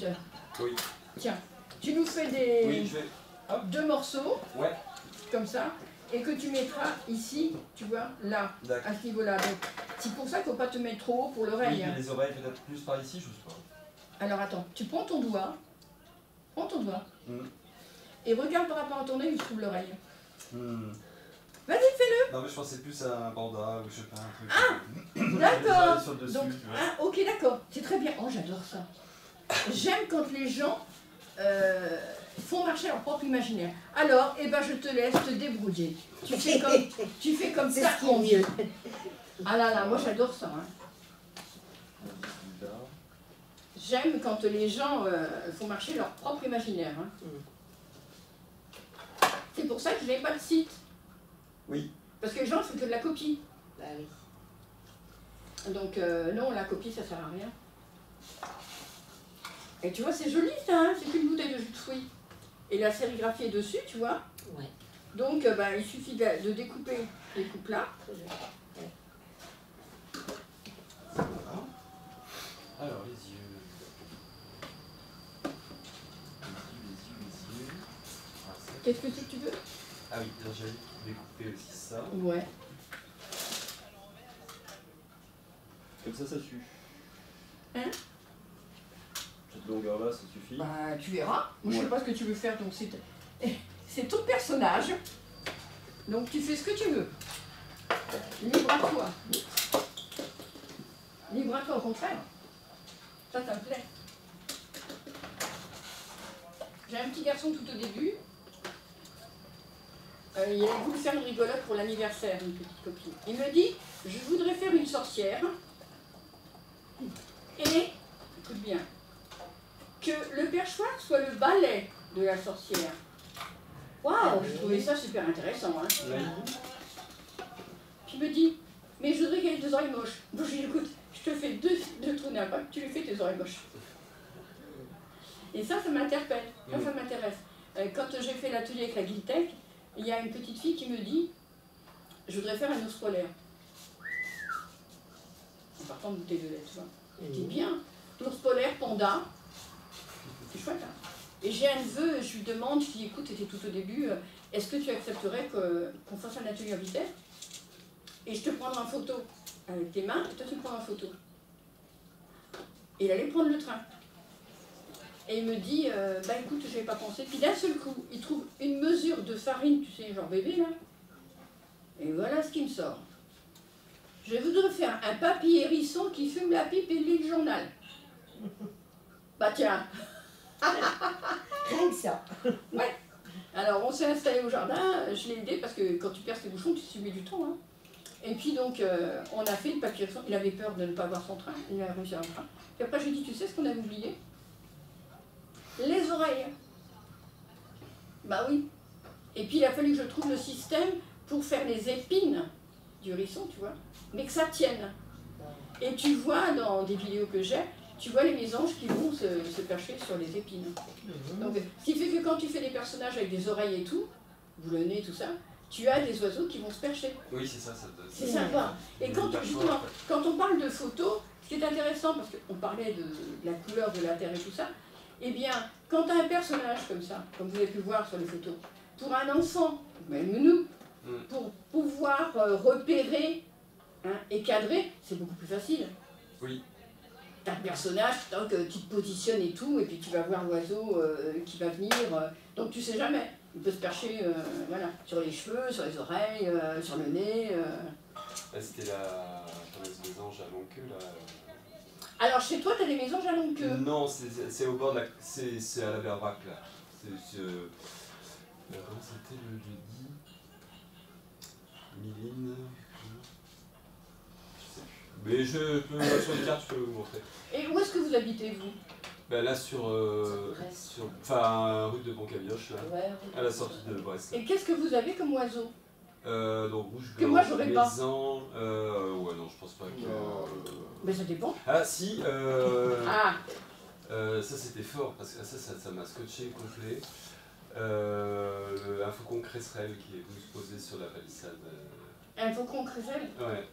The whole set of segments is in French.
écouteurs. Oui. Tiens, tu nous fais des Oui, je vais. Hop. 2 morceaux, Ouais. comme ça, et que tu mettras ici, tu vois, là, D'accord. à ce niveau-là. Donc, c'est pour ça qu'il ne faut pas te mettre trop haut pour Oui, l'oreille. mais les oreilles peut-être plus par ici, je sais pas. Alors attends, tu prends ton doigt, Hmm. et regarde par rapport à ton œil où se trouve l'oreille. Hmm. Vas-y, fais-le. Non mais je pensais plus à un panda ou je sais pas, un truc. D'accord. Sur le dessus, Donc, tu vois. ah, ok, d'accord, c'est très bien. Oh, j'adore ça. J'aime quand les gens font marcher leur propre imaginaire. Alors, eh ben, je te laisse te débrouiller. Tu fais comme C'est ça ce qui est mieux. Ah là là, moi j'adore ça. Hein. J'aime quand les gens font marcher leur propre imaginaire. Hein. C'est pour ça que je n'ai pas de site. Oui. Parce que les gens font que de la copie. Bah oui. Donc non, la copie ça sert à rien. Et tu vois, c'est joli ça, hein, c'est qu'une bouteille de jus de fruits. Et la sérigraphie est dessus, tu vois. Ouais. Donc bah, il suffit de découper les coupes là. Voilà. Alors les yeux. Les yeux. Ah, Qu'est-ce que tu veux? ah oui, j'allais découper aussi ça. Ouais. Comme ça suffit. Hein? Cette longueur-là, ça suffit. Bah tu verras. Moi je Ouais. sais pas ce que tu veux faire, donc c'est ton personnage. Donc tu fais ce que tu veux. Libre à toi. Libre à toi au contraire. Ça me plaît. J'ai un petit garçon tout au début. Il a voulu faire une rigolote pour l'anniversaire, une petite copine. Il me dit, je voudrais faire une sorcière. Et, écoute bien, que le perchoir soit le balai de la sorcière. Waouh, j'ai trouvé ça super intéressant. Hein. Oui. Puis il me dit, mais je voudrais qu'elle ait 2 oreilles moches. Donc je lui dis, écoute, je te fais deux trous d'impact, tu lui fais tes oreilles moches. Et ça m'interpelle, ça m'intéresse. Quand j'ai fait l'atelier avec la Guiltec, il y a une petite fille qui me dit, je voudrais faire un ours polaire. En partant de bouteille de lait, tu vois. Je dis bien, ours polaire, panda, c'est chouette. Hein. Et j'ai un neveu, je lui demande, je lui dis, écoute, c'était tout au début, est-ce que tu accepterais qu'on fasse un atelier en vitesse? Et je te prendrai en photo avec tes mains, et toi tu me prends en photo. Et il allait prendre le train. Et il me dit, bah écoute, je n'avais pas pensé. Puis d'un seul coup, il trouve une mesure de farine, tu sais, genre bébé là. Et voilà ce qui me sort. Je voudrais faire un papy hérisson qui fume la pipe et lit le journal. Bah tiens. Rien que ça. Ouais. Alors on s'est installé au jardin, je l'ai aidé parce que quand tu perces les bouchons, tu mets du temps. Hein. Et puis donc, on a fait le papy hérisson. Il avait peur de ne pas avoir son train. Il a réussi à avoir un train. Puis après, je lui ai dit, tu sais ce qu'on avait oublié? Les oreilles. Bah oui. Et puis il a fallu que je trouve le système pour faire les épines du hérisson, tu vois, mais que ça tienne. Et tu vois dans des vidéos que j'ai, tu vois les mésanges qui vont se percher sur les épines. Donc, ce qui fait que quand tu fais des personnages avec des oreilles et tout, le nez, tout ça, tu as des oiseaux qui vont se percher. Oui, c'est ça. C'est sympa. Et quand, justement, quand on parle de photos, ce qui est intéressant, parce qu'on parlait de la couleur de la terre et tout ça, eh bien, quand tu as un personnage comme ça, comme vous avez pu voir sur les photos, pour un enfant, même nous, pour pouvoir repérer et cadrer, c'est beaucoup plus facile. Oui. Tu as un personnage, donc, tu te positionnes et tout, et puis tu vas voir l'oiseau qui va venir. Donc tu sais jamais. Il peut se percher voilà, sur les cheveux, sur les oreilles, sur le nez. C'était la fameuse mésange à longue queue là. Alors chez toi, tu as des mésanges à longue queue? Non, c'est au bord de la. C'est à la Berbrac là. Comment c'était le jeudi? Miline. Je sais plus. Mais sur une carte, je peux vous montrer. Et où est-ce que vous habitez, vous? Ben là, enfin, rue de Boncavioche, là, Ouais, à la sortie de Brest. Et qu'est-ce que vous avez comme oiseau? Donc rouge, Que moi, j'aurais pas. mésan, ouais, non, je pense pas que. Mais ça dépend. Ah, si, Ah, ça c'était fort, parce que ça m'a scotché complet. Un faucon cresserelle qui est venu se poser sur la palissade. un faucon crésel. Ouais.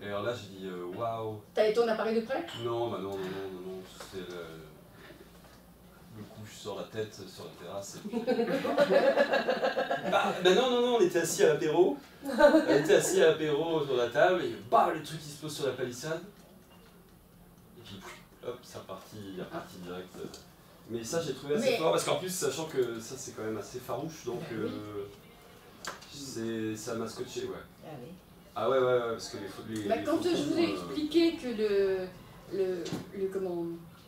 Et alors là, j'ai dit waouh. T'avais ton appareil de près? Non, bah non, c'était couche sur la tête, sur la terrasse. Et puis... non, on était assis à l'apéro. On était assis à l'apéro sur la table et bah, le truc qui se pose sur la palissade. Et puis hop, c'est reparti direct. Mais ça j'ai trouvé assez fort parce qu'en plus, sachant que ça c'est quand même assez farouche, donc ça m'a scotché, ouais. Ah oui. Ah ouais, parce que les quand je vous ai expliqué que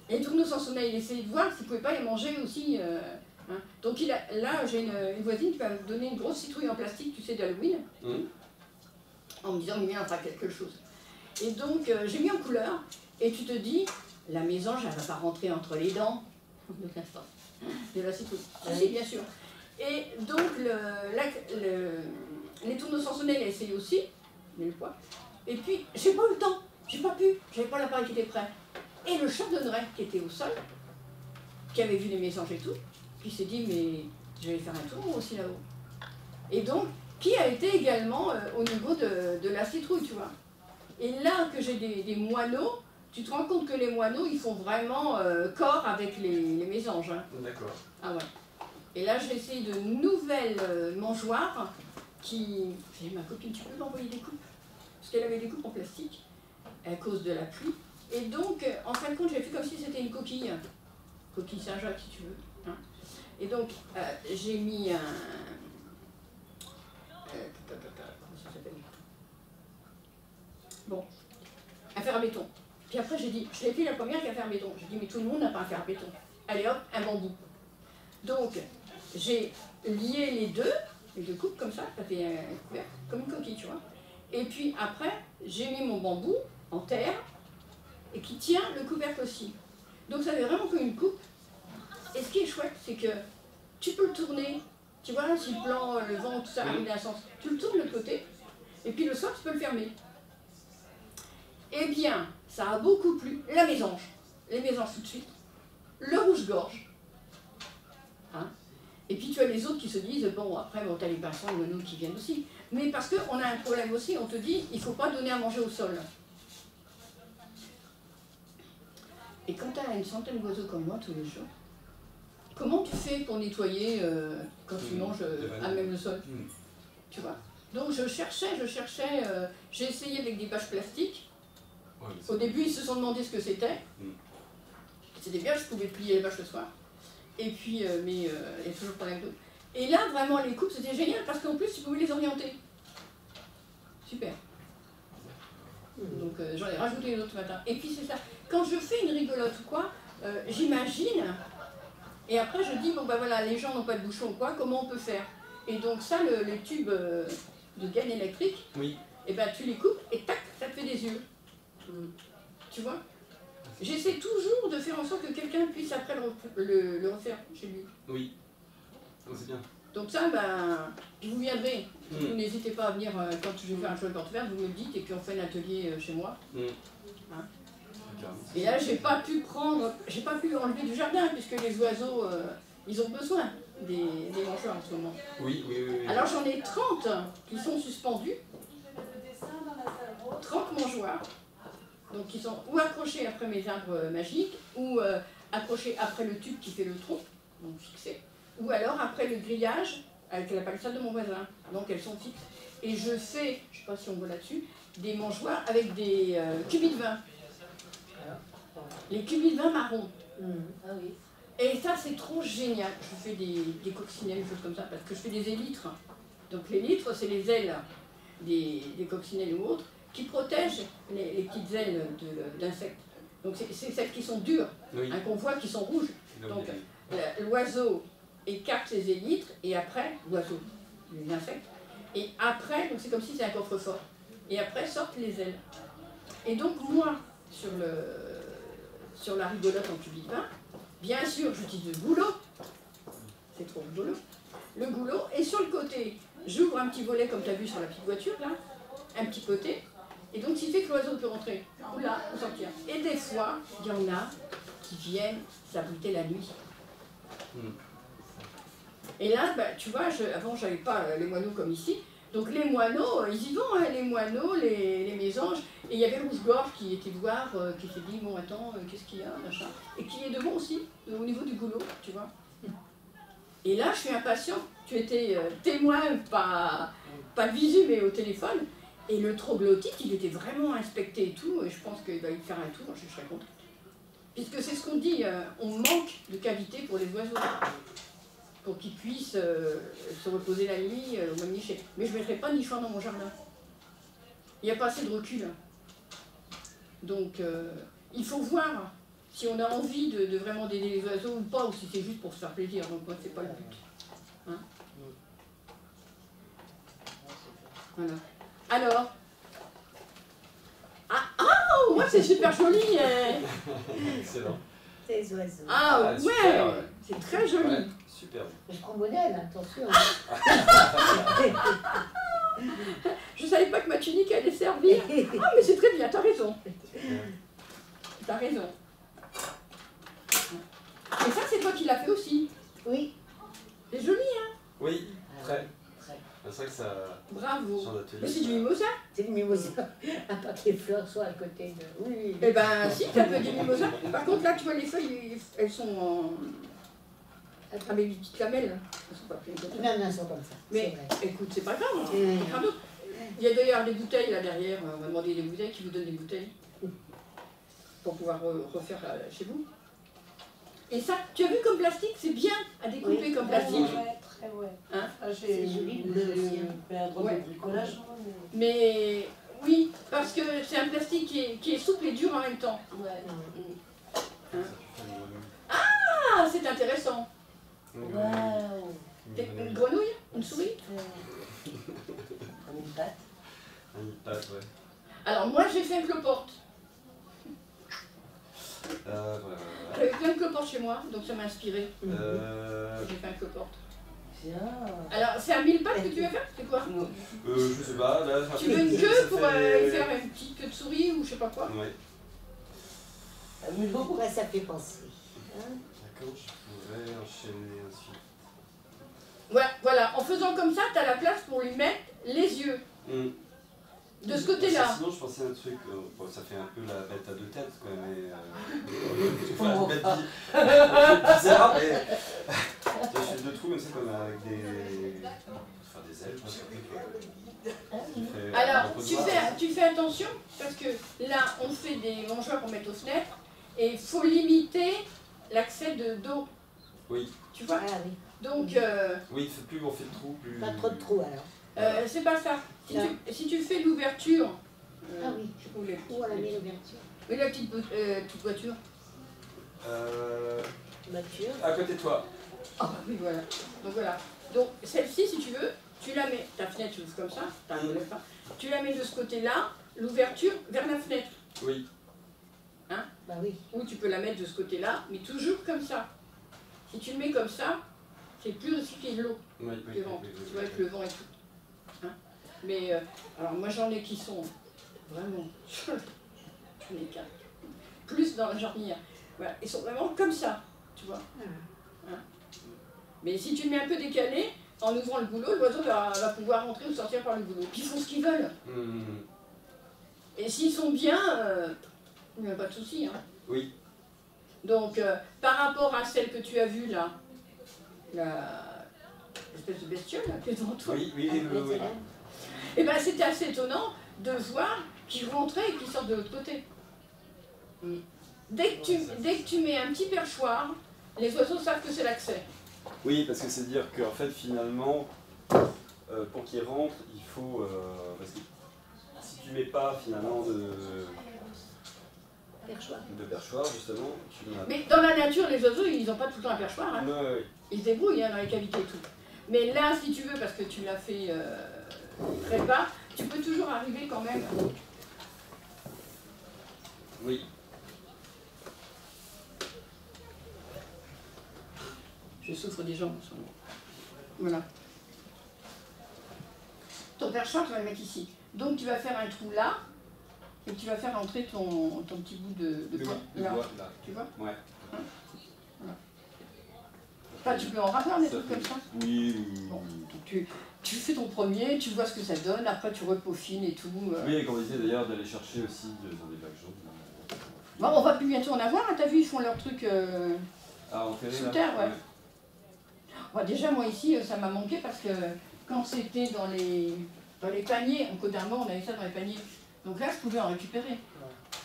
les tourneaux sans sommeil, il essayait de voir s'il ne pouvait pas les manger aussi. Hein. Donc là, j'ai une voisine qui m'a donné une grosse citrouille en plastique, tu sais, d'Halloween, en me disant, mais on fera quelque chose. Et donc, j'ai mis en couleur, et tu te dis, la mésange, elle ne va pas rentrer entre les dents de la citrouille. Si, bien sûr. Et donc, les tourneaux sans sommeil, elle a essayé aussi. Le poids. Et puis, j'ai pas eu le temps, j'ai pas pu, j'avais pas l'appareil qui était prêt. Et le chardonneret qui était au sol, qui avait vu les mésanges et tout, qui s'est dit, mais je vais faire un tour aussi là-haut. Et donc, qui a été également au niveau de la citrouille, tu vois. Et là que j'ai des moineaux, tu te rends compte que les moineaux, ils font vraiment corps avec les mésanges. Hein. D'accord. Ah ouais. Et là, j'ai essayé de nouvelles mangeoires qui... J'ai ma copine, tu peux m'envoyer des coupes? Parce qu'elle avait des coupes en plastique à cause de la pluie. Et donc, en fin de compte, j'ai fait comme si c'était une coquille. Coquille Saint-Jacques, si tu veux. Hein. Et donc, j'ai mis un... comment ça s'appelle? Bon, un fer à béton. Puis après, j'ai dit, je l'ai fait la première qui a un fer à béton. J'ai dit, mais tout le monde n'a pas un fer à béton. Allez hop, un bambou. Donc, j'ai lié les deux coupes comme ça fait un couvercle, comme une coquille, tu vois. Et puis après, j'ai mis mon bambou en terre et qui tient le couvercle aussi. Donc ça fait vraiment comme une coupe. Et ce qui est chouette, c'est que tu peux le tourner. Tu vois, si le plan, le vent, tout ça arrive d'un sens, tu le tournes de l'autre côté. Et puis le soir, tu peux le fermer. Eh bien, ça a beaucoup plu. La mésange. Les mésanges tout de suite. Le rouge-gorge. Hein? Et puis tu as les autres qui se disent, bon, après, bon, tu as les pinsons, les moineaux qui viennent aussi. Mais parce qu'on a un problème aussi, on te dit, il ne faut pas donner à manger au sol. Et quand tu as une centaine d'oiseaux comme moi tous les jours, comment tu fais pour nettoyer quand tu manges à même le sol? Tu vois? Donc je cherchais, j'ai essayé avec des bâches plastiques. Ouais, au début, ils se sont demandé ce que c'était. C'était bien, je pouvais plier les bâches le soir. Et puis, mais il y a toujours pas d'eau. Et là, vraiment, les coupes, c'était génial parce qu'en plus, tu pouvais les orienter. Super. Donc, j'en ai rajouté une autre matin. Et puis, c'est ça. Quand je fais une rigolote ou quoi, j'imagine. Et après, je dis, bon, ben voilà, les gens n'ont pas de bouchon ou quoi, comment on peut faire? Et donc, ça, les tubes de gaine électrique, et ben, tu les coupes et tac, ça te fait des yeux. Tu vois? J'essaie toujours de faire en sorte que quelqu'un puisse après le refaire chez lui. Oui, c'est bien. Donc ça, ben, vous viendrez. Vous n'hésitez pas à venir quand je vais faire un show de porte ouverte, vous me le dites et puis on fait un atelier chez moi. Hein? Et là, j'ai pas pu enlever du jardin puisque les oiseaux, ils ont besoin des mangeoires en ce moment. Oui. Alors j'en ai 30 qui sont suspendus. 30 mangeoires. Donc ils sont ou accrochés après mes arbres magiques, ou accrochés après le tube qui fait le tronc, donc fixé, ou alors après le grillage avec la palissade de mon voisin. Donc elles sont fixes. Et je fais, je ne sais pas si on voit là-dessus, des mangeoires avec des cubis de vin. Les cubis de vin marron. Ah oui. Et ça c'est trop génial. Je fais des coccinelles, des choses comme ça, parce que je fais des élytres. Donc les litres, c'est les ailes des coccinelles ou autres, qui protègent les petites ailes d'insectes. Donc c'est celles qui sont dures, hein, qu'on voit qui sont rouges. Donc l'oiseau écarte ses élytres et après, l'oiseau, les insectes, et après, donc c'est comme si c'était un coffre-fort. Et après sortent les ailes. Et donc moi, sur la rigolote en cubis de vin, bien sûr j'utilise le goulot, c'est trop rigolo, le goulot, et sur le côté, j'ouvre un petit volet comme tu as vu sur la petite voiture là, un petit côté. Et donc, ce qui fait que l'oiseau peut rentrer, ou là, ou sortir. Et des fois, il y en a qui viennent s'abriter la nuit. Et là, bah, tu vois, avant, je n'avais pas les moineaux comme ici. Donc les moineaux, ils y vont, hein, les moineaux, les mésanges. Et il y avait le rouge-gorge qui était voir, qui s'est dit, bon attends, qu'est-ce qu'il y a, machin. Et qui est devant aussi, au niveau du goulot, tu vois. Et là, je suis impatient. Tu étais témoin, pas de visu, mais au téléphone. Et le troglodyte, il était vraiment inspecté et tout. Et je pense qu'il va y faire un tour, je serais contente. Puisque c'est ce qu'on dit, on manque de cavité pour les oiseaux. Pour qu'ils puissent se reposer la nuit ou même nicher. Mais je ne mettrai pas de nichoir dans mon jardin. Il n'y a pas assez de recul. Donc, il faut voir si on a envie de vraiment d'aider les oiseaux ou pas, ou si c'est juste pour se faire plaisir. Donc, moi, c'est pas le but. Hein? Voilà. Alors, oh, ouais, c'est super joli. Excellent. Ces oiseaux. Ah, ouais, super. c'est très joli. Ouais, super. Je prends modèle, attention. Je savais pas que ma tunique allait servir. Ah, mais c'est très bien, t'as raison. T'as raison. Et ça, c'est toi qui l'as fait aussi. Oui. C'est joli, hein? Oui, très. Très. C'est vrai que ça. Bravo. Son atelier. Mais c'est du mimosa? C'est le mimosa. À part que les fleurs soient à côté de. Oui. Eh ben, si, t'as peu du mimosa. Par contre, là, tu vois, les feuilles, elles sont en. Ah, mais les petites lamelles. Elles sont pas pleines comme ça. Non, non, elles sont comme ça. Mais C'est vrai. écoute, c'est pas grave. Hein. Ouais. On fera d'autres. Il y a d'ailleurs des bouteilles là derrière. On va demander des bouteilles qui vous donnent des bouteilles. Pour pouvoir refaire chez vous. Et ça, tu as vu comme plastique, c'est bien à découper Oui. comme plastique. Ouais, très ouais. Hein? C'est joli, le bleu aussi, hein. Fait un drôle Ouais. de bricolage. Mais oui, parce que c'est un plastique qui est souple et dur en même temps. Ouais. Ah, c'est intéressant. Waouh. Une grenouille? Une souris? Comme une pâte. Une pâte, ouais. Alors moi j'ai fait un cloporte. Voilà. J'avais plein de cloportes chez moi, donc ça m'a inspiré. Euh, J'ai fait un cloporte. Bien. Alors c'est un mille pattes que tu vas faire? C'est quoi? je sais pas, là. Tu veux une queue pour faire une petite queue de souris ou je sais pas quoi? Ouais. Pourquoi ça fait penser, hein? D'accord, je pourrais enchaîner ensuite. Voilà, en faisant comme ça, tu as la place pour lui mettre les yeux. De ce côté-là. Sinon, je pensais à un truc, bon, ça fait un peu la bête à deux têtes, quoi, mais. Enfin, une bête bizarre, mais. Je fais deux trous comme ça, comme avec des. Enfin, des ailes, je pense. Alors, tu fais attention, parce que là, on fait des mangeoires pour mettre aux fenêtres, et il faut limiter l'accès d'eau. Oui. Tu vois? Ah oui. Donc, Oui, plus on fait de trous, plus. Pas trop de trous alors. c'est pas ça. Si tu fais l'ouverture. Ah oui. Je sais pas où elle est. Où on a mis l'ouverture? Oui, la petite voiture. Voiture. À côté de toi. Ah bah oui, voilà. Donc voilà. Donc celle-ci, si tu veux, tu la mets, ta fenêtre, tu l'ouvres comme ça, tu la mets de ce côté-là, l'ouverture vers la fenêtre. Oui. Bah oui. Ou tu peux la mettre de ce côté-là, mais toujours comme ça. Si tu le mets comme ça, c'est plus recyclé de l'eau. Oui, Tu vois, avec le vent et tout. Hein? Mais, alors moi j'en ai qui sont vraiment, j'en ai 4. Plus dans la jardinière. Voilà, ils sont vraiment comme ça, tu vois. Hein? Mais si tu le mets un peu décalé, en ouvrant le boulot, l'oiseau va pouvoir rentrer ou sortir par le boulot. Puis ils font ce qu'ils veulent. Et s'ils sont bien, il n'y a pas de souci. Hein. Oui. Donc, par rapport à celle que tu as vue là, l'espèce de bestiole là, qui est devant toi, Oui. et ben c'était assez étonnant de voir qu'ils rentraient et qu'ils sortent de l'autre côté. Dès que tu mets un petit perchoir, les oiseaux savent que c'est l'accès. Oui, parce que c'est dire qu'en fait, finalement, pour qu'ils rentrent, il faut. Parce que si tu mets pas finalement de perchoir, justement, tu n'as. Mais dans la nature, les oiseaux, ils n'ont pas tout le temps un perchoir. Hein. Ouais. Ils se débrouillent hein, dans les cavités et tout. Mais là, si tu veux, parce que tu l'as fait très bas, tu peux toujours arriver quand même. Oui. Je souffre des jambes en ce moment. Voilà. Ton perchoir, tu vas le mettre ici. Donc tu vas faire un trou là, et tu vas faire entrer ton petit bout de pont là. Tu vois? Ouais. Hein? Voilà. Enfin, tu peux en ravoir des trucs comme ça. Oui. Bon, donc tu fais ton premier, tu vois ce que ça donne, après tu repeaufines et tout. Oui, et qu'on disait d'ailleurs d'aller chercher aussi dans des bacs jaunes. Bon, on va plus bientôt en avoir, hein, t'as vu, ils font leur truc Ah, enterré sous là terre, ouais. Bon, déjà, moi ici, ça m'a manqué parce que quand c'était dans les paniers, en Côte d'Armor, on avait ça dans les paniers. Donc là, je pouvais en récupérer.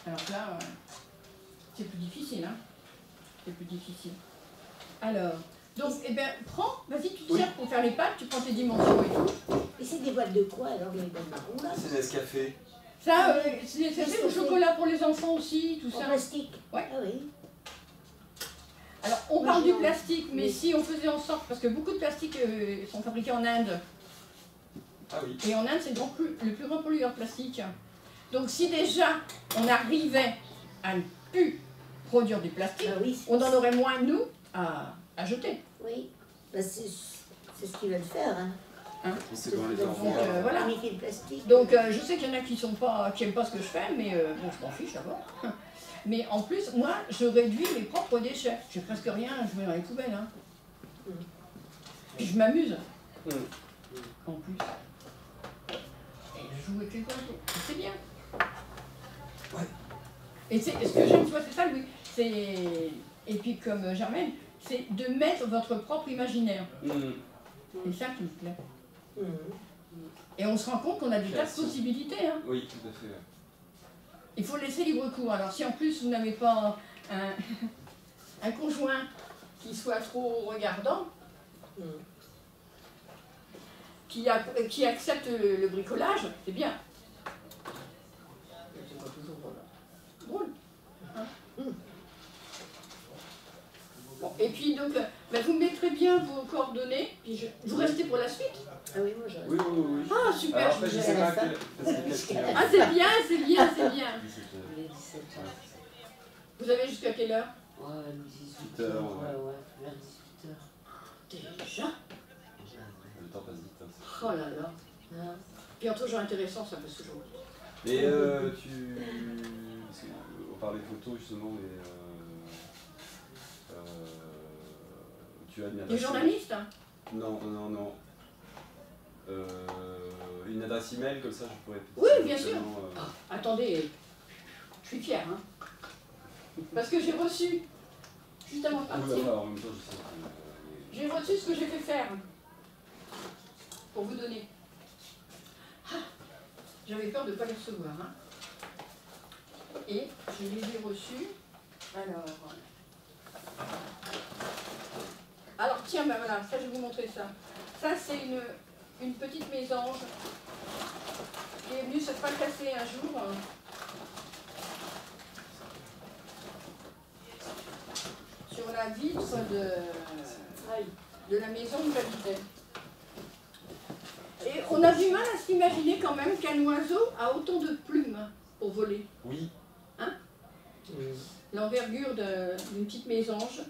Alors que là, c'est plus difficile, hein. C'est plus difficile. Alors, donc, eh bien, prends, vas-y, tu te sers pour faire les pâtes, tu prends tes dimensions et tout. Et c'est des boîtes de quoi alors, les boîtes marron là? C'est Nescafé. Ça, c'est le chocolat pour les enfants aussi, tout En ça. plastique? Ouais. Ah oui. Alors, on Moi, parle je du plastique, mais si on faisait en sorte, parce que beaucoup de plastiques sont fabriqués en Inde, Ah oui. et en Inde, c'est le plus grand pollueur plastique. Donc, si déjà on arrivait à ne plus produire du plastique, Ah oui. on en aurait moins, nous, à jeter. Oui. Bah, c'est ce qu'ils veulent faire. Hein. C'est dans les Donc, enfants. voilà. Limiter le plastique. Donc, je sais qu'il y en a qui n'aiment pas ce que je fais, mais bon, je m'en fiche d'abord. Mais en plus, moi, je réduis mes propres déchets. J'ai presque rien, je mets dans les poubelles. Hein. Puis je m'amuse. En plus. Et je joue avec les oiseaux. C'est bien. Ouais. Et ce que j'aime, tu vois, c'est ça, Louis. Et puis, comme Germaine, c'est de mettre votre propre imaginaire. C'est ça qui me plaît. Et on se rend compte qu'on a des tas de Création. possibilités. Hein. Oui, tout à fait. Ouais. Il faut laisser libre cours. Alors si en plus vous n'avez pas un conjoint qui soit trop regardant, qui accepte le bricolage, c'est bien. C'est pas toujours drôle. Hein. Bon, et puis donc, vous mettrez bien vos coordonnées, puis vous restez pour la suite. Ah oui, moi j'aurais. Oui. Ah super, Alors, en fait, je sais pas à la fin. Ah c'est bien, c'est bien, c'est bien. Les 17 ans. Vous avez jusqu'à quelle heure? Ouais, 18 heures, heures. ouais. Ouais, vers 18 heures. Déjà? Le temps passe vite. Hein. Oh là là. Hein. Puis en toujours intéressant, ça passe toujours. Mais parce on parlait photo justement, mais tu as une adresse. Les journalistes hein. Non. Une adresse email comme ça, je pourrais. Oui, bien sûr. éventuellement, Attendez, je suis fière, hein. Parce que j'ai reçu, juste avant de Oui, partir, enfin, en même temps, je sais que, j'ai reçu ce que j'ai fait faire pour vous donner. Ah, j'avais peur de ne pas les recevoir, hein. Et je les ai reçus. Alors tiens, ben voilà, ça je vais vous montrer ça. Ça c'est une petite mésange qui est venue se fracasser un jour. Sur la vitre de la maison où j'habitais. Et on a du mal à s'imaginer quand même qu'un oiseau a autant de plumes pour voler. oui. L'envergure d'une petite mésange.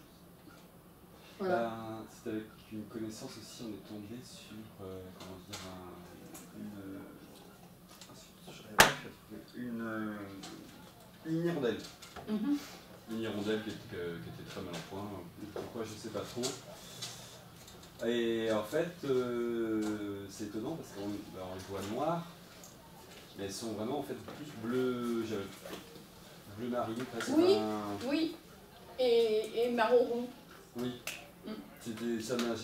Voilà. Ben, c'est avec une connaissance aussi, on est tombé sur comment dire une hirondelle. Une hirondelle qui était très mal en point. Pourquoi, je sais pas trop. Et en fait, c'est étonnant parce qu'on les voit noires, mais elles sont vraiment en fait plus bleu marine, presque. Oui. Oui, et marron rond. Oui. J'ai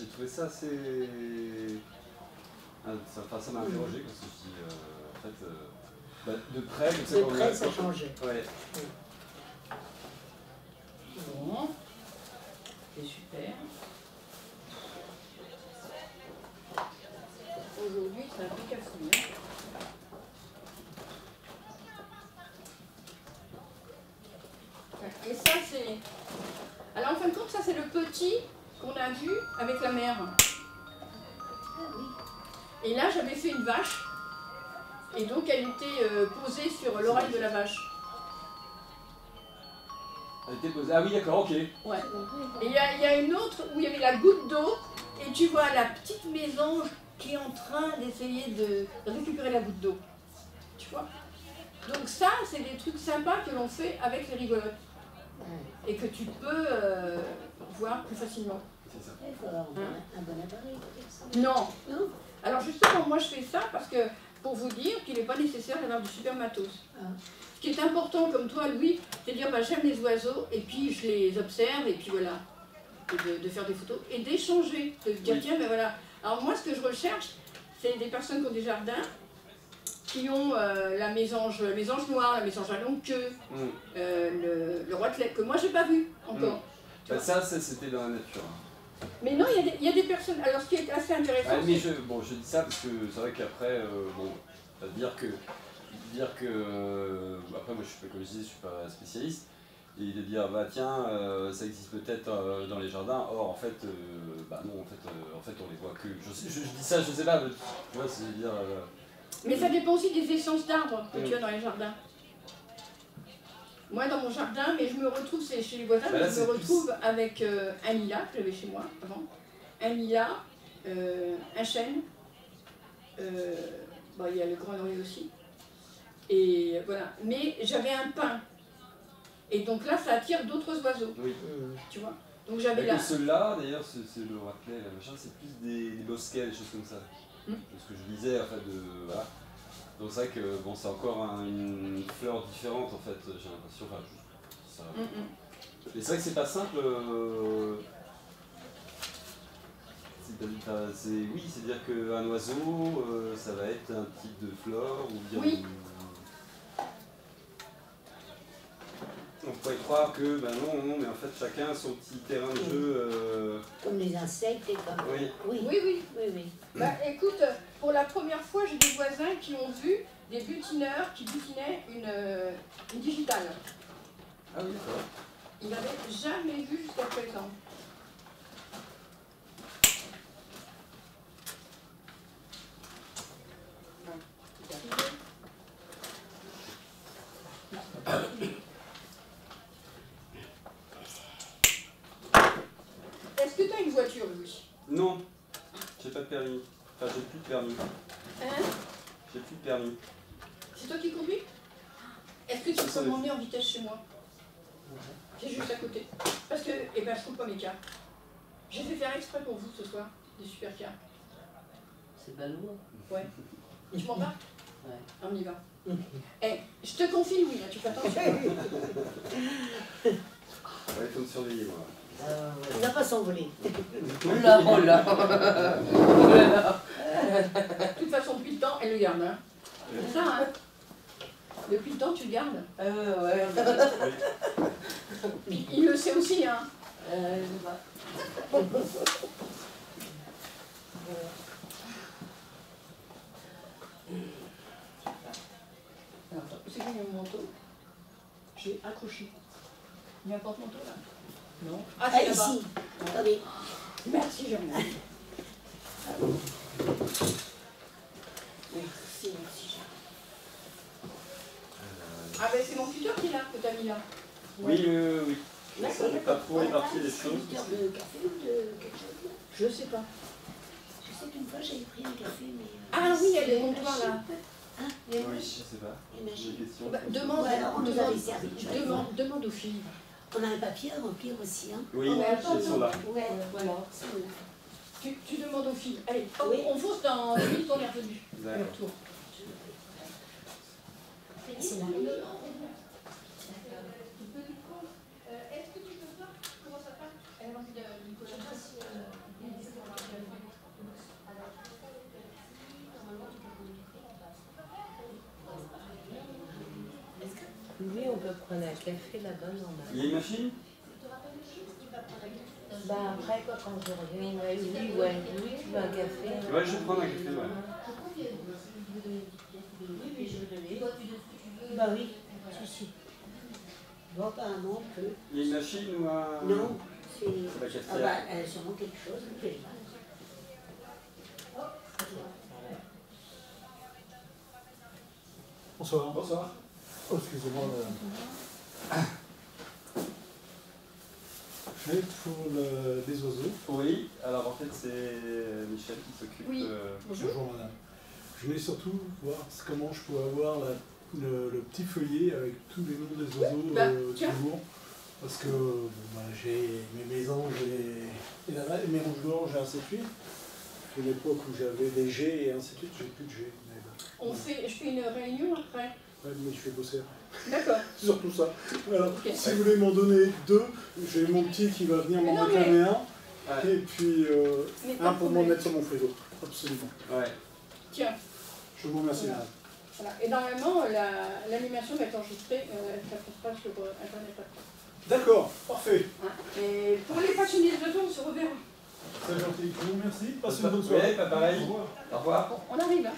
trouvé ça assez. Ça m'a interrogé parce que je dis, en fait, de près, comme ça, De quand on près, a- ça changeait. Ouais. Bon. C'est super. Aujourd'hui, c'est un pic à fouille. Et ça, c'est... Alors, en fin de compte, ça, c'est le petit qu'on a vu avec la mère. Et là, j'avais fait une vache. Et donc, elle était posée sur l'oreille de la vache. Elle était posée. Ah oui, d'accord, ok. Ouais. Et il y a une autre où il y avait la goutte d'eau. Et tu vois la petite mésange qui est en train d'essayer de récupérer la goutte d'eau. Tu vois? Donc ça, c'est des trucs sympas que l'on fait avec les rigolotes. Et que tu peux voir plus facilement. C'est ça. Il faut avoir un bon appareil pour faire ça. Non. Non. Alors justement, moi je fais ça parce que, pour vous dire qu'il n'est pas nécessaire d'avoir du super matos. Ah. Ce qui est important, comme toi, Louis, c'est de dire bah, j'aime les oiseaux, et puis je les observe, et puis voilà. Et de faire des photos, et d'échanger, de dire tiens, mais voilà. Alors moi, ce que je recherche, c'est des personnes qui ont des jardins, qui ont la mésange noire, la mésange à longue queue, le roitelet, que moi j'ai pas vu encore. Bah, ça, c'était dans la nature. Mais non, il y a des personnes. Alors ce qui est assez intéressant. Ah, mais je dis ça parce que c'est vrai qu'après, dire que après moi je suis pas, comme je disais, je suis pas spécialiste, et de dire bah tiens ça existe peut-être dans les jardins, or en fait bah non, en fait on les voit que. Je dis ça, je sais pas, mais, tu vois, c'est dire. Mais ça dépend aussi des essences d'arbres que tu as dans les jardins. Moi, dans mon jardin, mais je me retrouve, c'est chez les voisins, Bah là, je me retrouve avec un lilas que j'avais chez moi avant, un lilas, un chêne, il y a le grenouille aussi, et voilà. Mais j'avais un pin, et donc là, ça attire d'autres oiseaux, Oui. tu vois. Donc j'avais là. Ceux-là, d'ailleurs, c'est le raclet, machin, c'est plus des bosquets, des choses comme ça. Ce que je disais, en fait, voilà. Donc c'est vrai que bon, c'est encore une fleur différente en fait, j'ai l'impression. Enfin, ça... Et c'est vrai que c'est pas simple. Oui, c'est-à-dire qu'un oiseau, ça va être un type de flore ou bien. Oui. On pourrait croire que, ben non, mais en fait chacun a son petit terrain de jeu. Comme les insectes et comme. Oui. Oui. Bah écoute, pour la première fois, j'ai des voisins qui ont vu des butineurs qui butinaient une digitale. Ah oui, d'accord. Ils n'avaient jamais vu jusqu'à présent. Est-ce que tu as une voiture, Louis? Non, j'ai pas de permis. Enfin, j'ai plus de permis. Hein? J'ai plus de permis. C'est toi qui conduis? Est-ce que tu peux m'emmener en vitesse chez moi? C'est juste à côté. Parce que, je trouve pas mes cartes. J'ai fait faire exprès pour vous ce soir, des super cartes. C'est balourd. Ouais. Tu m'en vas? Ouais. On y va. Je te confie, oui, là, tu fais attention. Ouais, il faut me surveiller, moi. On n'a pas s'envoler. Oh là. De toute façon, depuis le temps, elle le garde. Hein. C'est ça, hein? Depuis le temps, tu le gardes. Ouais. Il le sait aussi, hein. Je sais pas. Alors, c'est qu'il y a mon manteau. J'ai accroché. Il y a un porte-manteau là? Non. Ah, c'est là-bas. Ici. Attendez. Merci, Germaine. Merci. Ah ben c'est mon tuteur qui est là, que t'as mis là. Oui. Ça n'est pas trop éparpillé les choses. De café ou de quelque chose là? Je sais pas. Je sais qu'une fois j'avais pris un café, mais. Ah oui, il y a des comptoirs là. Hein? Oui, je sais pas. Des questions. Bah, demande, Ouais, alors on nous avait servi. demande aux filles. On a un papier à remplir aussi, hein? Oui, Ouais, ils sont là. Ouais, Voilà. Tu demandes aux filles. Allez, Oui. on fonce dans 8 minutes, on est revenu. D'accord. Retour. C'est là. Est-ce que tu peux voir comment ça passe? Elle a envie de Oui, on peut prendre un café là-bas, normal. Il y a une machine? Bah après, quand je reviens, oui, tu veux un café? Ouais, je vais prendre un café, ouais. Bah oui, si. Bon, apparemment, on peut. Il y a une machine ou un... Non, c'est. La Ah cafetière. bah, elle a sûrement quelque chose. Bonsoir. Bonsoir. Oh, excusez-moi. Je vais pour les oiseaux. Oui, alors en fait c'est Michel qui s'occupe. Oui. Bonjour madame. Je voulais surtout voir comment je pouvais avoir le petit feuillet avec tous les noms des oiseaux Bah, du tiens. jour. Parce que bon, bah, j'ai mes mésanges et la Ouais, mes rouges-gorges et ainsi de suite. C'est l'époque où j'avais des G et ainsi de suite, j'ai plus de G. Mais bon. Je fais une réunion après. Ouais, mais je fais bosser après. D'accord. C'est surtout ça. Alors, Ok. si vous voulez m'en donner deux, j'ai mon petit qui va venir m'en Non, réclamer un. Ouais. Et puis Mais pas un de pour m'en problème. mettre sur mon frigo. Absolument. Ouais. Tiens, Je vous remercie, Voilà. madame. voilà. Et normalement, l'animation va être enregistrée, ça passera sur Internet après. D'accord, parfait. Hein. Et pour les passionnés de auto, on se reverra. C'est gentil. Je vous remercie. Passez une bonne soirée. Ouais, pas pareil. Au revoir. Au revoir. Bon, on arrive, hein.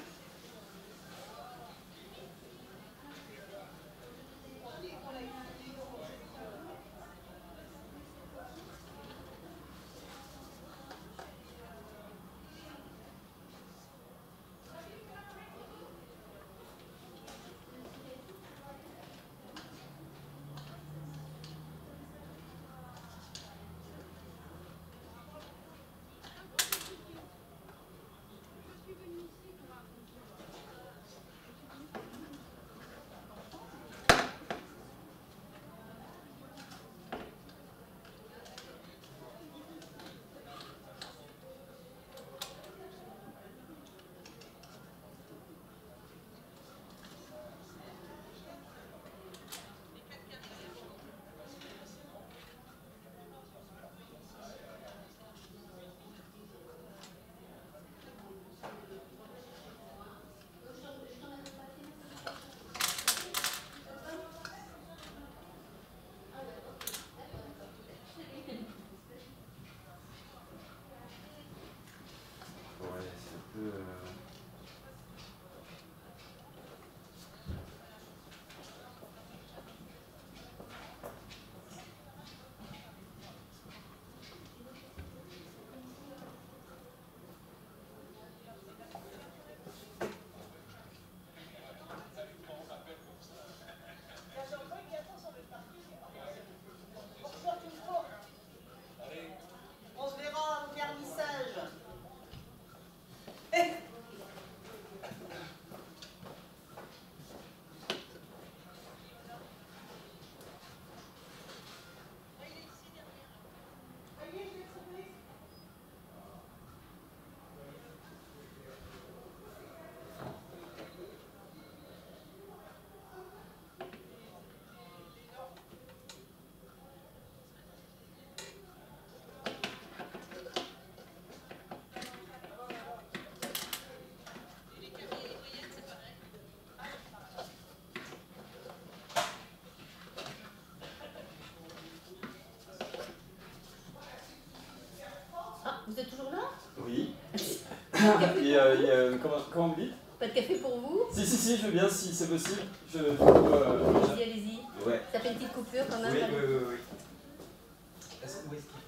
Ouais, c'est un peu. On se verra au vernissage. Ah, vous êtes toujours là? Oui. Café Et comment vous dites? Pas de café pour vous? Si, je veux bien, si c'est possible. Allez-y, allez-y. Ouais. Ça fait une petite coupure quand même. Oui. allez. Où est-ce qu'il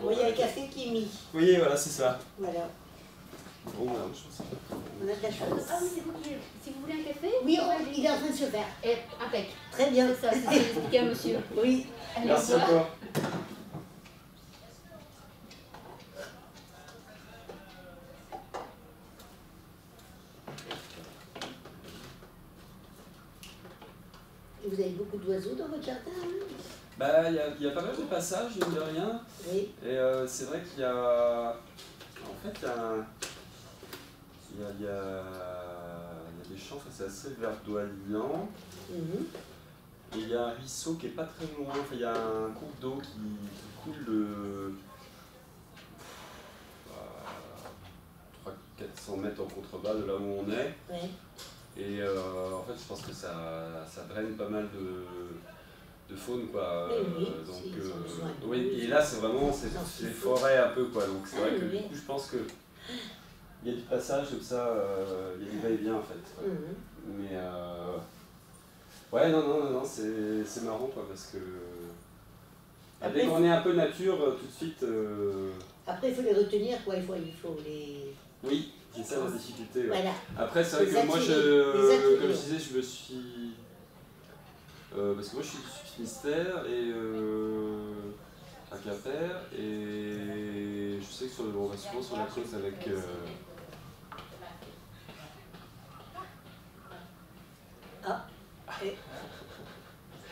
Bon, il y a un café qui est mis. Oui, voilà, c'est ça. Voilà. Bon, je pense que On a de la chance. Ah oui, c'est vous qui. Si vous voulez un café? Oui, il est en train de se faire. Eh, impec. Très bien. C'est ça, c'est ce que j'expliquais à monsieur. Oui. Allez, merci au revoir. encore. Vous avez beaucoup d'oiseaux dans votre jardin, hein? Bah, il y a pas mal de passages, mine de rien. Oui. Et c'est vrai qu'il y a. En fait, il y a un. Il y a des champs, enfin, c'est assez verdoyant. Mhm. Et il y a un ruisseau qui est pas très loin. Enfin, il y a un cours d'eau qui coule de 300-400 mètres en contrebas de là où on est. Ouais. Et en fait, je pense que ça draine pas mal de faune, quoi. Oui, oui, Donc, ils ont besoin d'eau. oui, et là, c'est vraiment c'est les forêts un peu, quoi. Donc, c'est vrai Oui, que oui. du coup, je pense que il y a du passage comme ça, il y a du va-et-vient, en fait. Mhm. Mais ouais, non, c'est marrant, quoi, parce que Après, dès qu'on est un peu nature, tout de suite. Après, il faut les retenir, quoi. Il faut les... Oui, c'est ça la difficulté. Ouais. Voilà. Après, c'est vrai Les que moi, attirer, les attirer. comme je disais, je me suis. Parce que moi, je suis du Finistère et à Quimper, et je sais que on va souvent sur la côte avec. Ah.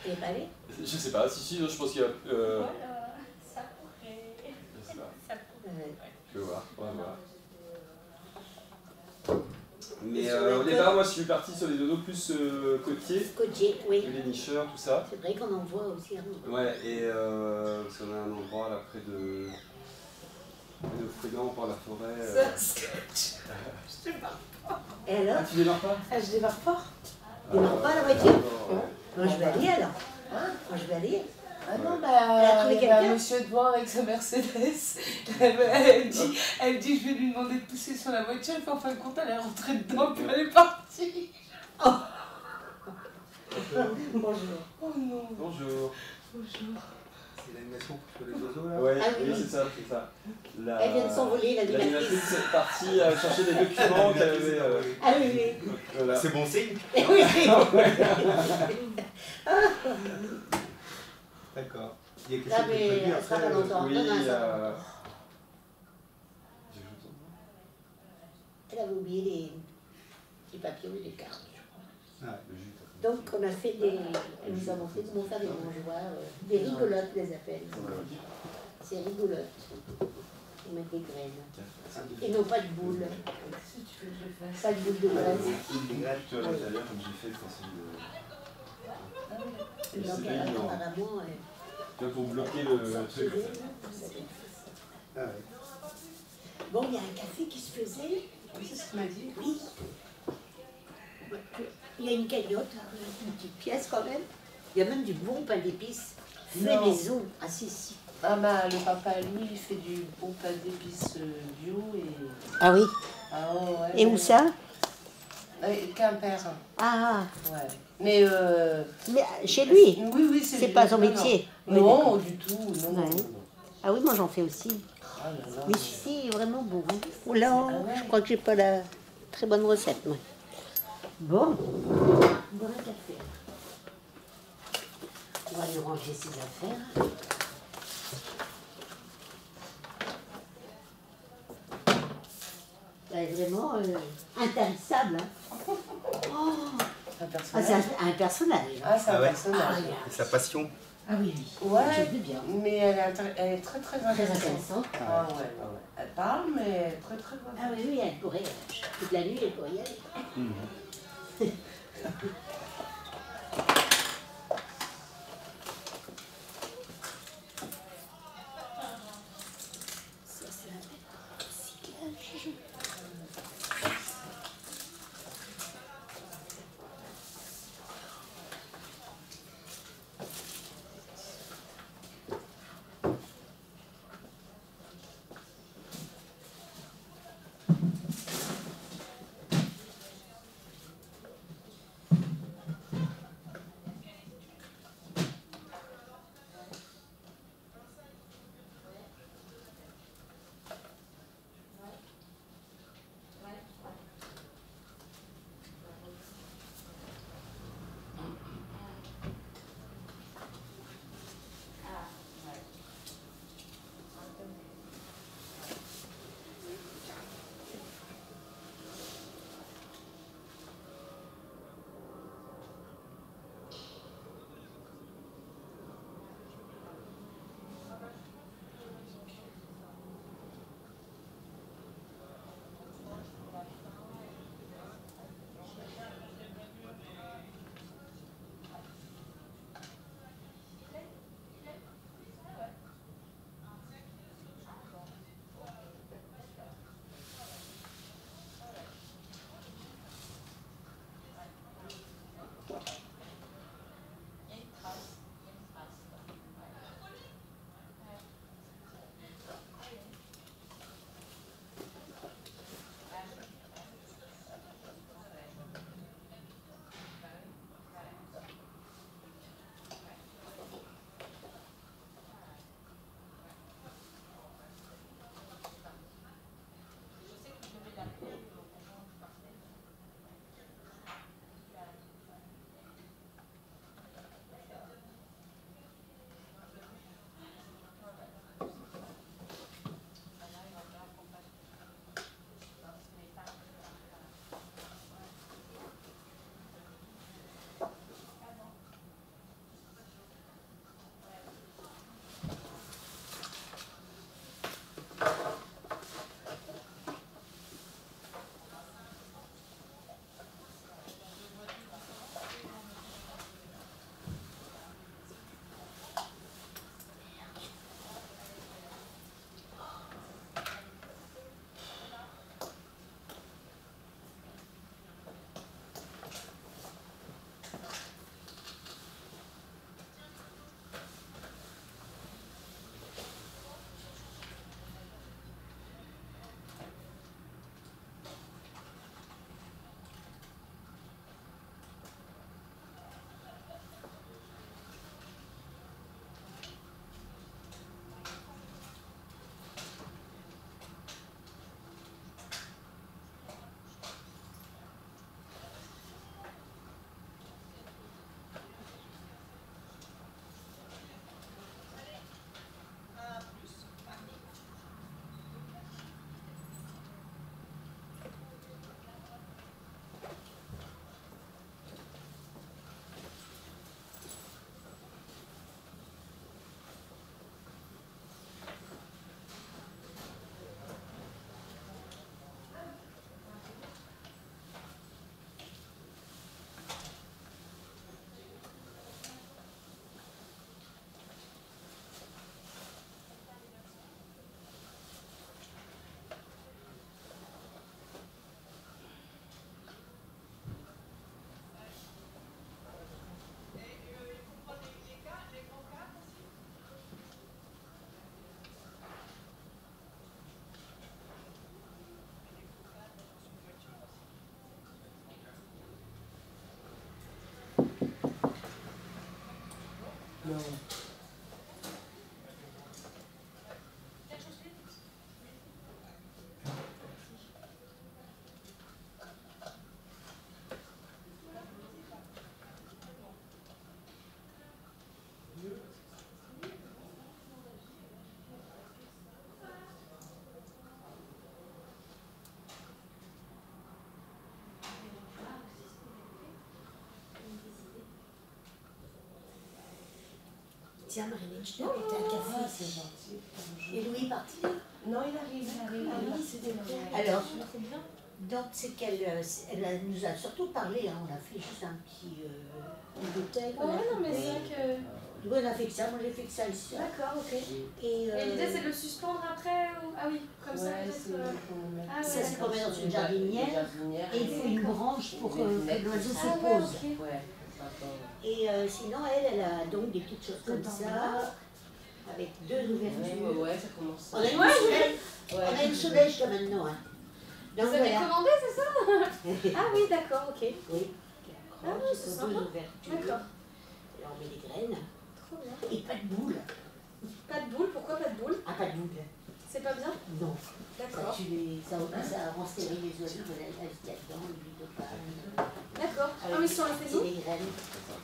Et pas allé? Je sais pas, si, je pense qu'il y a. Ça pourrait. Je sais pas, Ouais. je vais voir, on va voir. Mais Sur la au côte. départ, moi, je suis parti sur des dodos plus côtiers, Côtier, oui. les nicheurs, tout ça. C'est vrai qu'on en voit aussi. Hein. Ouais, et parce qu'on a un endroit là près de Frégan, par la forêt. C'est un sketch. Je démarre. Et alors? Ah, tu démarres pas? Ah, je démarre pas. Démarre pas la voiture? Ouais. Moi, je vais aller alors. Moi, je vais aller. Ah non, Elle a trouvé il y a un quelqu'un? monsieur devant avec sa Mercedes. Elle dit je vais lui demander de pousser sur la voiture, et puis en fin de compte, elle est rentrée dedans, puis elle est partie. Bonjour. Oh non. Bonjour. Bonjour. C'est l'animation sur les oiseaux là? Ouais, Ah oui, oui, oui. c'est ça, c'est ça. Elle vient de s'envoler, l'animatrice. L'animatrice est partie chercher des documents qu'elle avait. Ah oui, oui. Voilà. C'est bon signe? Eh oui, D'accord. Il y a quelque Ah, chose de mais prévu elle sera après, pas longtemps. Oui, Non, non, il y ça a. va. Elle avait oublié les papiers ou les cartes. Ah, Le jus, Donc, on a fait des. Nous avons fait comment faire des mangeoires, des rigolotes, les appelle. C'est rigolote. On met des graines. Et non pas de boules. Si tu veux que je fasse. Pas de boules de glace. une gratte, tu vois, à l'intérieur, comme j'ai fait, c'est Donc, c'est payant. apparemment. Tu vois, pour bloquer le truc. Ah ouais. Bon, il y a un café qui se faisait. Oui, c'est ce qu'il m'a dit. Oui. Il y a une cagnotte, une petite pièce quand même. Il y a même du bon pain d'épices. Fait Non. maison. Ah si, si. Ah bah, le papa, lui, il fait du bon pain d'épices bio et... Ah oui. Ah ouais. Et où ça? Quimper. Ah, Ouais. Mais... mais chez lui. Oui, oui, C'est pas son non, métier. Non, Oui, non, d'accord. du tout. Non, Ouais. non. Ah oui, moi j'en fais aussi. Ah là là. Mais celui-ci est vraiment bon. Hein. Oh là, Ah ouais. je crois que j'ai pas la très bonne recette, moi. Bon. On boit un café. On va lui ranger ses affaires. Ça est vraiment intarissable. Hein. Oh. Un Ah, personnage. c'est un personnage. Ah, c'est un Ah ouais. personnage. Ah, regarde. Et sa passion? Ah oui, oui. Ouais, Je veux bien. mais elle est très très Très intéressante. intéressant. Ah ouais, ouais, ouais. Elle parle, mais très très bien. Ah oui, oui, elle pourrait. Toute la nuit, elle pourrait y aller. Ça, c'est un recyclage. Non. Tiens, Marilyn, je t'ai invité à un café. C'est gentil. Et Louis est parti. Non, il arrive. Ah oui, c'était alors, donc c'est qu'elle nous a surtout parlé, hein, on a fait juste un petit bouteille. Ouais, non, mais c'est vrai que. Oui, on a fait que ça, moi j'ai fait que ça ici. D'accord, ok. Et, Et l'idée c'est de le suspendre après ou... Ah oui, comme ça Ouais, peut-être. c'est Ah ouais, ça se d'accord. met dans une jardinière et il faut une branche pour que l'oiseau se Ah ouais, pose. ok. Ouais. Et sinon, elle a donc des petites choses comme ça, avec deux ouvertures. Ouais, ça commence. On a une soudèche, on a une soudèche là maintenant. Hein. Donc Vous avez voilà. commandé, c'est ça? Ah oui, d'accord, ok. Oui. Ah oui, c'est Sur sympa. deux ouvertures. D'accord. Et on met des graines. Trop bien. Et pas de boule. Pas de boule, pourquoi pas de boule? Ah, pas de boule. C'est pas bien? Non. D'accord. Ça rend stérile les oiseaux, elle se tient dedans, l'huile de palme. D'accord. Ah mais si on le fait C'est nous? des graines.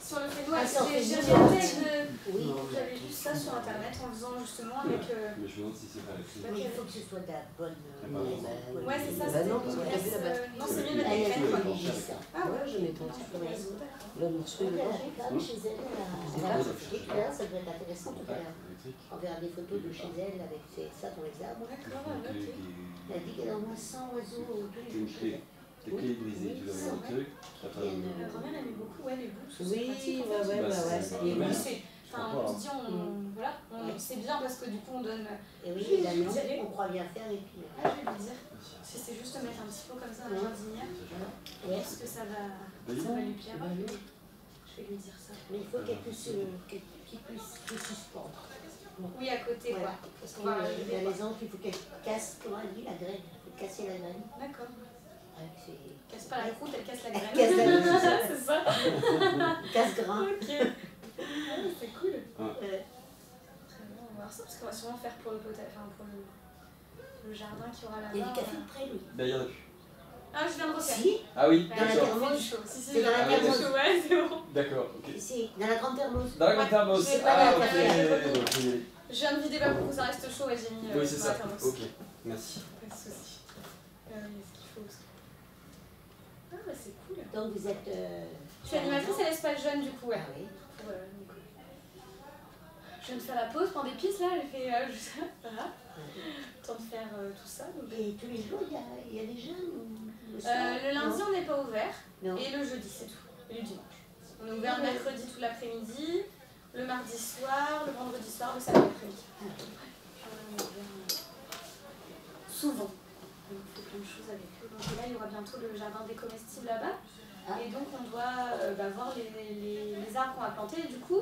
Si on le fait nous, Ah, si on fait j'ai nous, regardé c'est Oui. j'avais vu ça sur internet en faisant justement avec. Mais je me demande si c'est pas écrit. Mais il faut que ce soit de la bonne. Ouais, c'est ça, Bah c'était non, une parce que graisse, t'as vu la non, c'est mieux Elle mettre des a graines, quoi. privilégié ça. Ah ouais, je mets ton petit peu. Là, le morceau est Elle dedans. a regardé chez elle, C'est elle a pas acheté tout à l'heure, ça doit être intéressant tout à l'heure. Électrique. On verra des photos de chez elle avec ça dans les arbres. D'accord, ok. Elle a dit qu'elle a au moins 100 oiseaux tous les jours chez elle. Tes clés brisées, tu dois mettre un truc. Attends, Ma grand-mère aimait beaucoup les boules, c'est Oui, pratique, en ouais, fait. ouais, Bah, ouais. c'est- Et oui, Ouais. c'est. Enfin, on se dit, voilà, c'est bien parce que du coup on donne. Et oui, Je vais la lui langue, dire. on croit bien faire et puis. Ah, je vais lui dire. Si c'est juste mettre un petit peu comme ça dans la jardinière, je Ouais. pense que ça va lui plaire. Je vais lui dire ça. Mais il faut qu'elle puisse se suspendre. Oui, à côté, Voilà. quoi. Parce que On va rajouter, la quoi. maison, il faut qu'elle casse, comment elle dit, la graine. Il faut casser la graine. D'accord. Avec ses... Casse pas la croûte, elle casse la Elle graine. casse la graine, C'est ça. casse-grain. Ok. Ah, c'est cool. Euh, Très bien, on va voir ça parce qu'on va sûrement faire pour le potager, enfin pour le jardin qu'il y aura Il y a là-bas. du café près, lui. Ben, il y en a plus. Ah, je viens de refaire. Si, Ah oui, Ouais, dans la d'accord. c'est thermos. du chaud. Si, C'est dans la j'en ai fait du thermos. chaud, ouais, c'est bon. D'accord, ok. Si, dans la grande thermos. Dans la grande thermos. Je vais pas Ah, la ok. thermos. Donc, faut y aller. Je viens de vider là pour que ça reste chaud et j'ai mis Oui, c'est dans la ça. thermos. Ok, merci. Pas de soucis. Oui, ce qu'il faut aussi. Ah, bah c'est cool. Donc vous êtes. Je suis animatrice à l'espace jeune du coup, ouais. Ah oui. Voilà, du coup. Je viens de faire la pause, prendre des pistes là, j'ai fait voilà. Temps de faire tout ça. Donc. Et tous les jours, il y a des jeunes ou le soir? Le lundi, on n'est pas ouvert. Non. Et le jeudi, c'est tout. Et le dimanche. On est ouvert le mercredi tout l'après-midi, le mardi soir, le vendredi soir, le samedi après-midi. On est ouvert, souvent. Donc, on fait plein de choses avec eux. Donc là, il y aura bientôt le jardin des comestibles là-bas. Ah. Et donc, on doit voir les arbres qu'on va planter et du coup,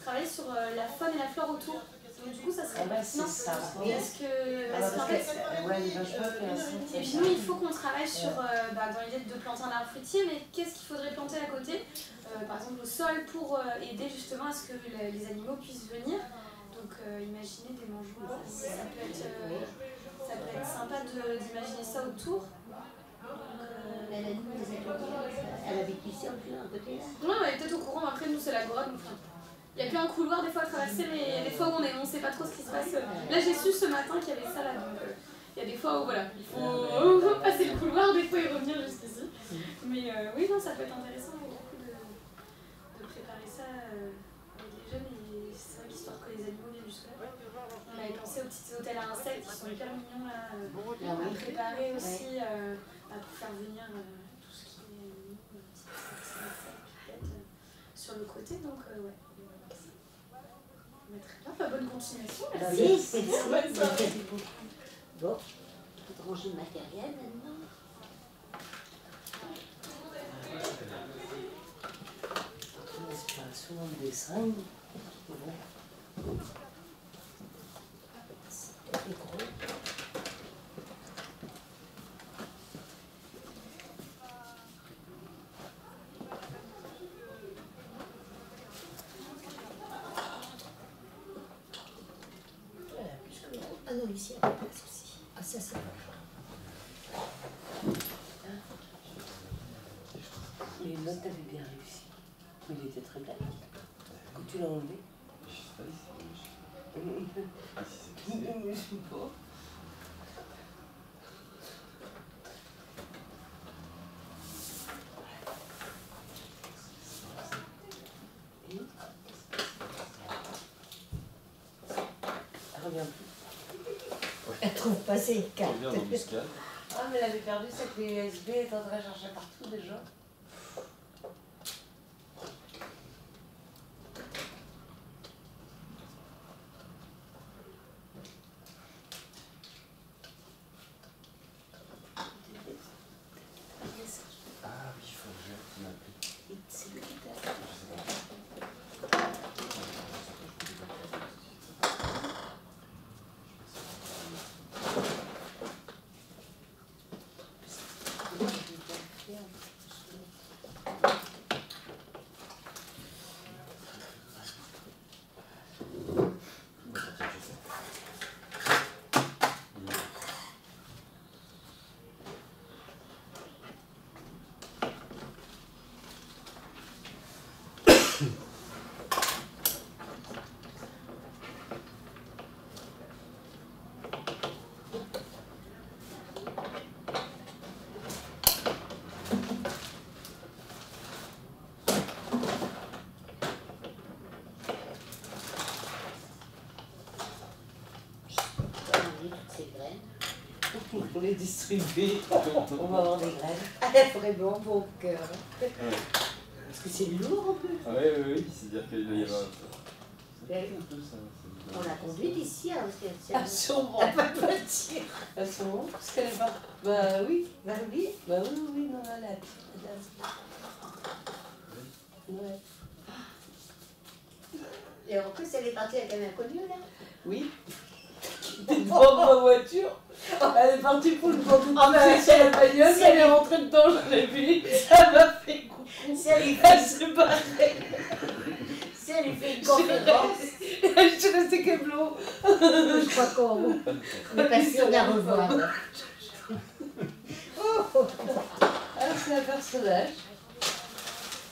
travailler sur la faune et la flore autour. Donc, du coup, ça serait pertinent. c'est ça. Parce qu'en fait, Ouais, les vaches et puis nous, il faut qu'on travaille sur, dans l'idée de planter un arbre fruitier, mais qu'est-ce qu'il faudrait planter à côté, par exemple au sol, pour aider justement à ce que les animaux puissent venir. Donc imaginez des mangeoires, ça peut être sympa d'imaginer ça autour. Elle a dit des ateliers. Elle habite ici en plus, à côté là. Non, elle est peut-être au courant, après nous c'est la grotte. Il n'y a qu'un couloir des fois à traverser, mais il y a des fois où on ne sait pas trop ce qui se passe. Là j'ai su ce matin qu'il y avait ça là, donc il y a des fois où voilà, il faut passer le couloir, des fois et revenir jusqu'ici. Mais oui, non, ça peut être intéressant du coup de préparer ça avec les jeunes, et c'est vrai qu'histoire que les animaux viennent jusque là. On avait pensé aux petits hôtels à insectes qui sont hyper mignons là, à préparer aussi pour faire venir tout ce qui est petits insectes sur le côté, donc ouais. Très bien, bonne continuation. Si, c'est Bonne soirée. Bon, tout ranger le matériel maintenant. C'est pas souvent des dessin. Bon. C'est gros. ici, à la place aussi. Ah, ça, c'est bon. Mais l'autre avait bien réussi. Mais il était très belle. Quand tu l'as enlevé. Je sais pas si Je sais pas. Elle revient plus. Elle trouve pas ses c'est cartes. bien d'embuscade. Ah, mais elle avait perdu sa clé USB, elle est en train de chercher partout déjà. Ah oui, il faut que je m'appelle. C'est le critère. Je sais pas. Ces graines. Pour les distribuer, on va avoir des graines. Ah, vraiment bon cœur. Parce que c'est lourd en plus. Ah oui, c'est-à-dire qu'il doit y avoir. Mais Un peu ça. on l'a conduite ici, hein, parce qu'elle Elles sont n'a pas de voiture. Elles sont où? Parce qu'elle est pas. Bah oui. Bah oui. Bah oui, non, là, la ouais. Et en plus, elle est partie avec un inconnu, là. Oui. Devant ma voiture. Elle est partie pour le prendre Ah ben, sur la bagnole, si elle elle est rentrée dedans, je l'ai vu. Ça m'a fait coucou. Si elle lui Elle fait, s'est barrée. si elle lui fait une conférence, Je suis restée keblo. je crois qu'on n'est pas sûr de la revoir. là. Alors c'est un personnage.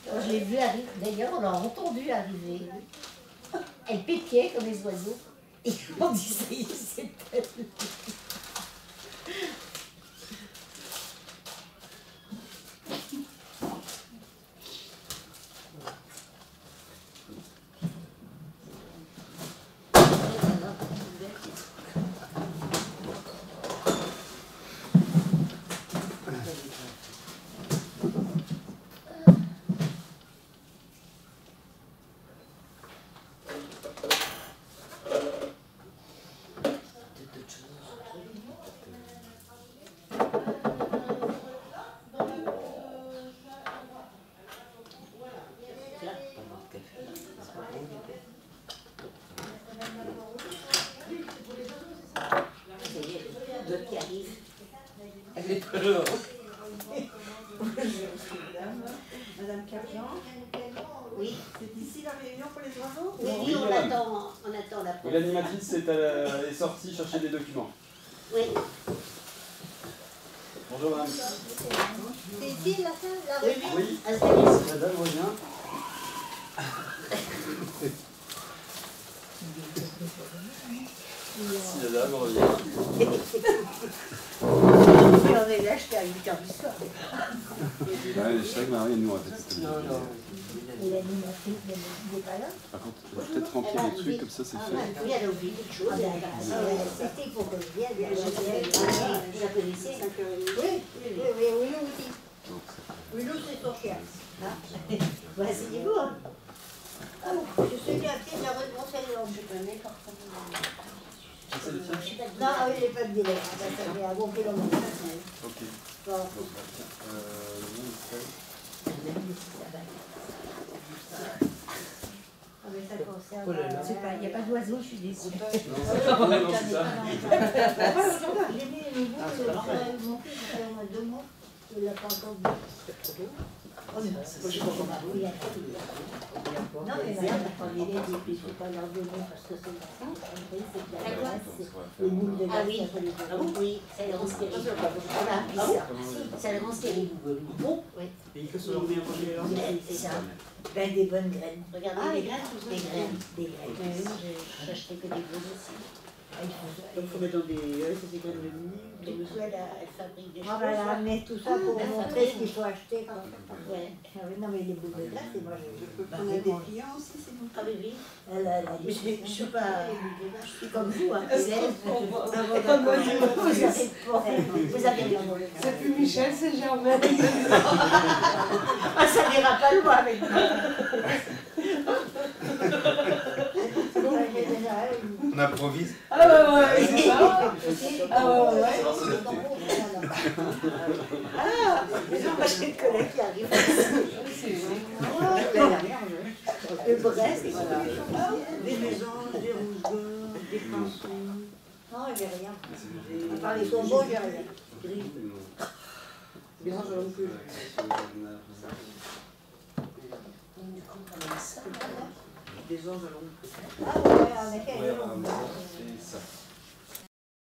Quand je l'ai vue arriver, d'ailleurs, on l'a entendu arriver. Elle pépiait comme les oiseaux. Et on disait, c'est elle. D'autres qui arrivent. Elle est pas là. Madame Capian, Oui, c'est ici la réunion pour les oiseaux? oui, Oui, on madame. attend la Oui, l'animatrice est sortie chercher des documents. Oui. Bonjour madame. C'est ici la fin, la Oui, réunion? oui. Ah, c'est ici. La dame revient. Si la dame revient. Mais on est là jusqu'à 8h du soir. Ouais, je sais que Marie, nous on va peut-être. Non, non. Et l'animatrice n'est pas là? Par contre, peut-être remplir les trucs comme ça, c'est fait. Oui, elle a oublié quelque chose. C'était pour que je vienne. Vous la connaissez? 5h30. Oui, oui. Donc, Wilou, c'est son chien. Bah, asseyez-vous. Hein. Je suis bien pied de la rue de Mont-Saint-Laurent. Je connais pas. c'est le tien. Non, ah oui, il n'est pas de délai. Ça fait un bon kilomètre. Ok. Bon, Bon, bah, tiens, nous, on fait. ah, mais ça concerne. Oh là là. Il n'y a pas d'oiseau, je suis déçue. Non, c'est ça. J'ai mis le bout, mon fils, ça fait au moins 2 mois. Il ne l'a pas encore vu. Oh, mais non, ça, c'est Oui, il y a Non, mais madame, quand les lèvres, il ne faut pas leur donner parce que c'est le sang. Après, c'est de la graisse, c'est les boules de graisse. Ah oui, oui, ça les rend stériles. Voilà, ça les rend stériles. Bon, oui. Et que ce soit bien mangé alors. C'est ça. Ben, des bonnes graines. Regardez, des graines, des graines. Des graines. J'ai acheté que des bonnes aussi. Donc il faut mettre dans des. Ouais, c'est des graines de mie. Du coup, elle fabrique des choses. On va la ramener tout ça pour montrer ce qu'il faut acheter. Quoi. Ouais. Ah oui, non, mais les boules de glace, et moi, je peux Bah, prendre oui, des bon. clients aussi, c'est bon. Ah oui, oui. Mais je suis pas. Je suis comme vous, hein. Vous avez bien mauvais. C'est plus Michel, c'est Germaine. Ah, ça n'ira pas loin avec moi. On improvise. Ah ouais, c'est ça. Ah ouais. Ah, moi j'ai une collègue qui arrive. Le Brest, Des mésanges, des rouges-gorges, des pinsons. Non, j'ai rien. À part les saumons, j'ai rien. Bien, je non plus. Des anges à l'ombre. Ah ouais, avec elle, Ouais, c'est ça.